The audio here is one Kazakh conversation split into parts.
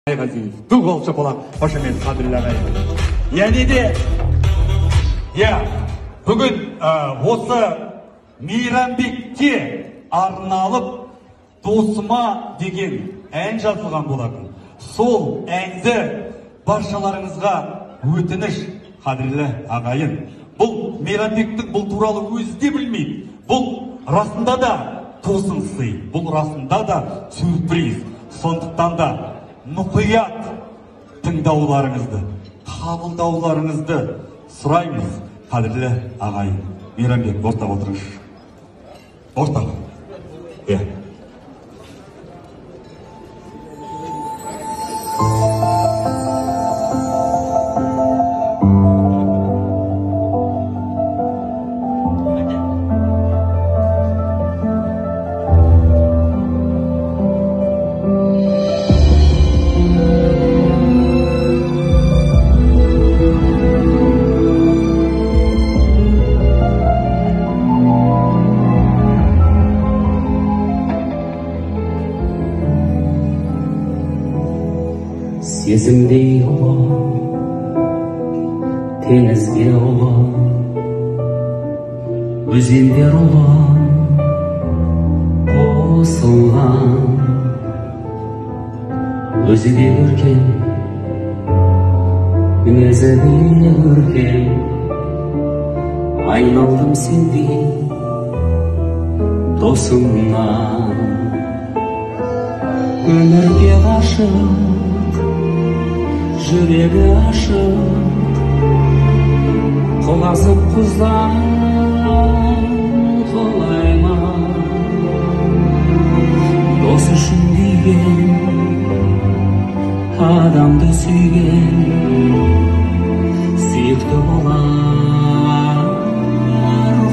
Ғазиев, бұл болшы болақ, қошымен қадірләмей. Яғни де, бүгін осы Мейрамбекке арналып досыма деген ән жазылған болатын. Сол әнді баршаларыңызға өтініш, қадірлі ағайын. Бұл Мейрамбектің бұл туралы өзі де білмейді. Бұл расында да тосын сый, бұл расында да сюрприз. Сондықтан да мұқият тыңдауларыңызды, қабылдауларыңызды сұраймыз, қадірлі ағайын. Мейрамбек, ортаға отырыңыз. Ортаға. Сезімдей ұла, теңізге ұла, өзендер ұла, қосылған. Өзі де көркем, мінезі де көркем, айналдым сендей досыңнан. Өмірге ғашық, жүрегі ашық, қоласып құздан қолай ма? Дос үшін дейген, адамды сүйген, сүйікті болар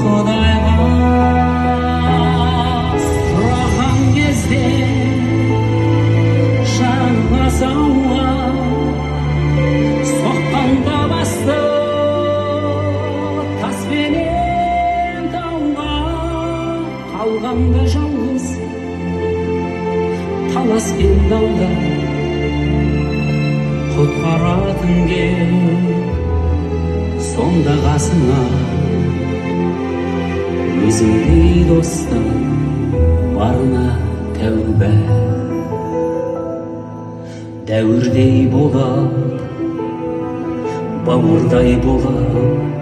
Құдайға. Сұраған кезде жанға сауа, соққанда басты таспенен тауға, қалғанда жалғыз талас пен дауда, құтқаратын кел сонда қасыңа. Өзіңдей достың барына тәубә, дәуірдей болып, бауырдай болып